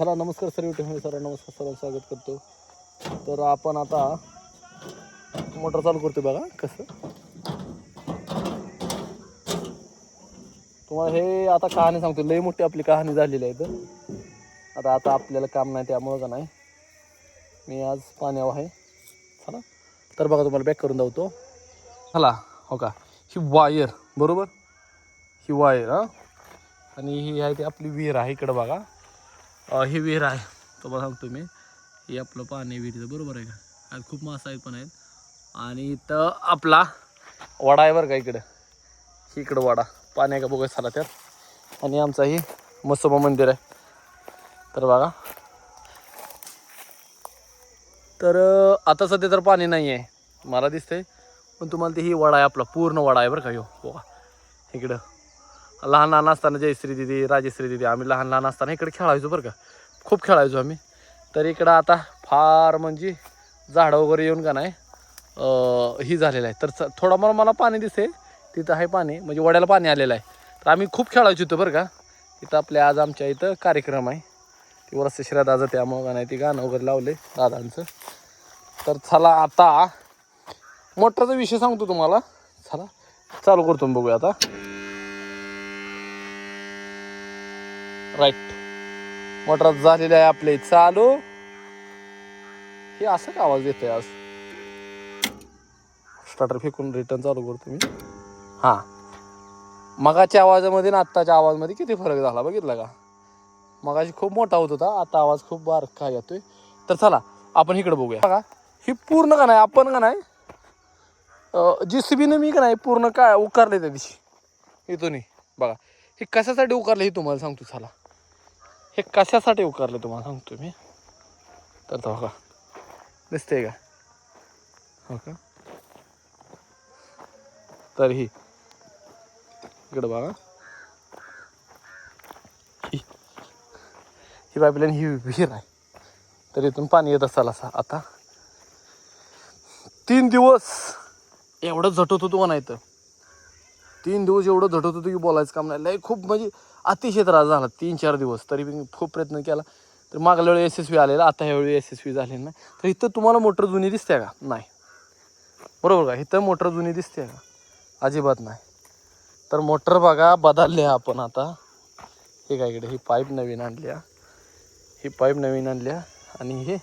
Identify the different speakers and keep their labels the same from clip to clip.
Speaker 1: चला नमस्कार sir YouTube sir नमस्कार सर स्वागत करतो. तर आपण आता मोटर चालू करतो बघा कसं. तुम्हाला हे आता कहाणी सांगतो, लई मोठी आपली कहाणी झालेली आहे. तर आता आपल्याला काम नाही त्यामुळं का नाही मी आज पाण्यावर आहे. चला तर बघा तुम्हाला बॅक करून धावतो. चला हो का, ही वायर बरोबर, ही वायर हां, आणि ही आहे ती आपली विहीर आहे इकडं बघा. ही विहीर आहे तुम्हाला सांगतो मी, हे आपलं पाणी विहिरीचं बरोबर आहे का. आज खूप मासा आहेत पण आहेत. आणि इथं आपला वडा आहे बरं का, इकडं वडा पाणी आहे का बघा चला त्यात. आणि आमचा ही मसोबा मंदिर आहे. तर बघा, तर आता सध्या तर पाणी नाही आहे मला दिसतंय, पण तुम्हाला ते ही वडा आहे आपला पूर्ण वडा आहे बरं का. बघा इकडं लहान लहान असताना जयश्री दिदी राजश्री दिदी आम्ही लहान लहान असताना इकडे खेळायचो बरं का, खूप खेळायचो आम्ही. तर इकडं आता फार म्हणजे झाडं वगैरे येऊन का नाही ही झालेलं आहे. तर थोडं मला पाणी दिसते तिथं आहे पाणी, म्हणजे वड्याला पाणी आलेलं आहे. तर आम्ही खूप खेळायचो इथं बरं का. इथं आपल्या आज आमच्या इथं कार्यक्रम आहे, ती वर्ष दादाचं, त्यामुळं का नाही ती गाणं वगैरे लावले दादांचं. तर चला आता मोटरचा विषय सांगतो तुम्हाला. चला चालू करतो बघूया आता. राईट, मोटर झालेली आहे आपले चालू. हे असं का आवाज येतोय आज. स्टार्टर फेकून रिटर्न चालू करतो मी. हां, मगाच्या आवाजामध्ये आणि आत्ताच्या आवाजामध्ये किती फरक झाला बघितला का. मगाशी खूप मोठा होत होता, आता आवाज खूप बारका येतोय. तर चला आपण इकडे बघूया बघा. ही पूर्ण का नाही आपण का नाही JCBने मी का नाही पूर्ण काय उकारले त्या दिवशी इथून बघा. हे कशासाठी उकारले हे तुम्हाला सांगतो. चला हे कशासाठी उकारले तुम्हाला सांगतो मी. तर बघा दिसतंय का, हो का. तर ही इकडं बघा, ही पाईपलाईन ही विहीर आहे. तर इथून पाणी येत असाल असं. आता 3 दिवस एवढं झटत होतो नाही, तर 3 दिवस एवढं झटत होतं की बोलायचं काम नाही. लय खूप म्हणजे अतिशय त्रास झाला 3-4 दिवस. तरी मी खूप प्रयत्न केला. तर मागल्या वेळी यशस्वी आलेला, आता ह्यावेळी यशस्वी झाले नाही. तर इथं तुम्हाला मोटर जुनी दिसते का, नाही बरोबर का. इथं मोटर जुनी दिसते का, अजिबात नाही. तर मोटर बघा बदलले आपण आता. हे काय इकडे ही पाईप नवीन आणल्या, ही पाईप नवीन आणल्या आणि हे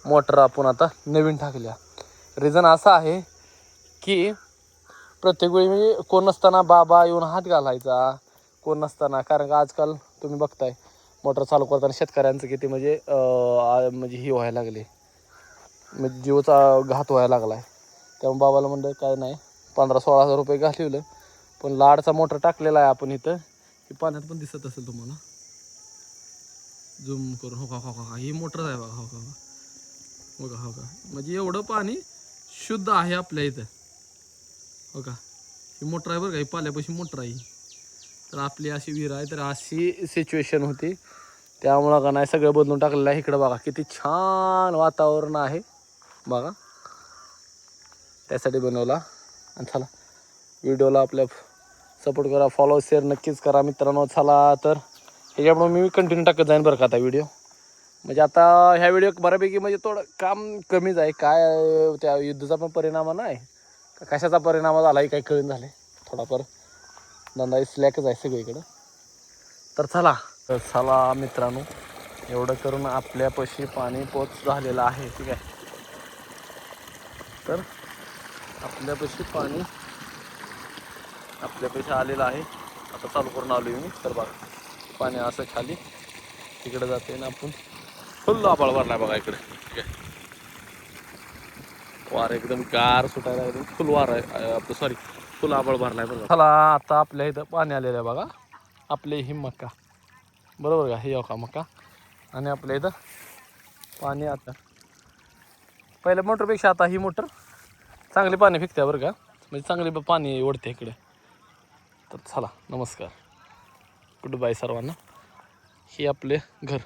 Speaker 1: मोटर आपण आता नवीन टाकल्या. रिझन असा आहे की प्रत्येक वेळी म्हणजे कोण नसताना बाबा येऊन हात घालायचा, कोण नसताना. कारण का आजकाल तुम्ही बघताय मोटर चालू करताना शेतकऱ्यांचं किती म्हणजे ही व्हायला लागले, म्हणजे जीवचा घात व्हायला लागला आहे. त्यामुळे बाबाला म्हणलं काय नाही 15-16 हजार रुपये घालवलं, पण लाडचा मोटर टाकलेला आहे आपण इथं. ही पाण्यात पण दिसत असेल तुम्हाला, झूम करून. हो का हो का, ही मोटर आहे बघा. हो का हो का हो का, म्हणजे एवढं पाणी शुद्ध आहे आपल्या इथं, हो का. ही मोटर आहे बरं का, ही पाल्यापाशी मोटर आहे. तर आपली अशी विहीर आहे. तर अशी सिच्युएशन होती, त्यामुळं का नाही सगळं बदलून टाकलेलं आहे. इकडं बघा किती छान वातावरण आहे बघा, त्यासाठी बनवला. आणि चला व्हिडिओला आपल्या सपोर्ट करा, फॉलो शेअर नक्कीच करा मित्रांनो. चला तर ह्याच्यामुळे मी कंटिन्यू टाकत जाईन बरं का आता व्हिडिओ. म्हणजे आता ह्या व्हिडिओ बऱ्यापैकी म्हणजे थोडं काम कमीच आहे. काय त्या युद्धाचा पण परिणाम नाही का, कशाचा परिणाम झाला आहे काही कळून झाले. थोडाफार धंदा स्लॅकच आहे सगळीकडं. तर चला मित्रांनो, एवढं करून आपल्यापाशी पाणी पोच झालेलं आहे, ठीक आहे. तर आपल्यापाशी आलेलं आहे. आता चालू करून आलो मी. तर बघा पाणी असं खाली तिकडे जाते ना, आपण फुल आबाळ भरला बघा इकडे, ठीक आहे. वार एकदम गार सुटायला एकदम फुल वार आहे आपलं, सॉरी फुल आबाळ भरलाय बघा. चला आता आपल्या इथं पाणी आलेलं आहे बघा. आपले ही मका बरोबर का, हे का मका. आणि आपल्या इथं पाणी आता पहिल्या मोटरपेक्षा आता ही मोटर चांगली पाणी फेकते बरं का, म्हणजे चांगली पाणी ओढते इकडे. तर चला नमस्कार, गुड बाय सर्वांना. हे आपले घर.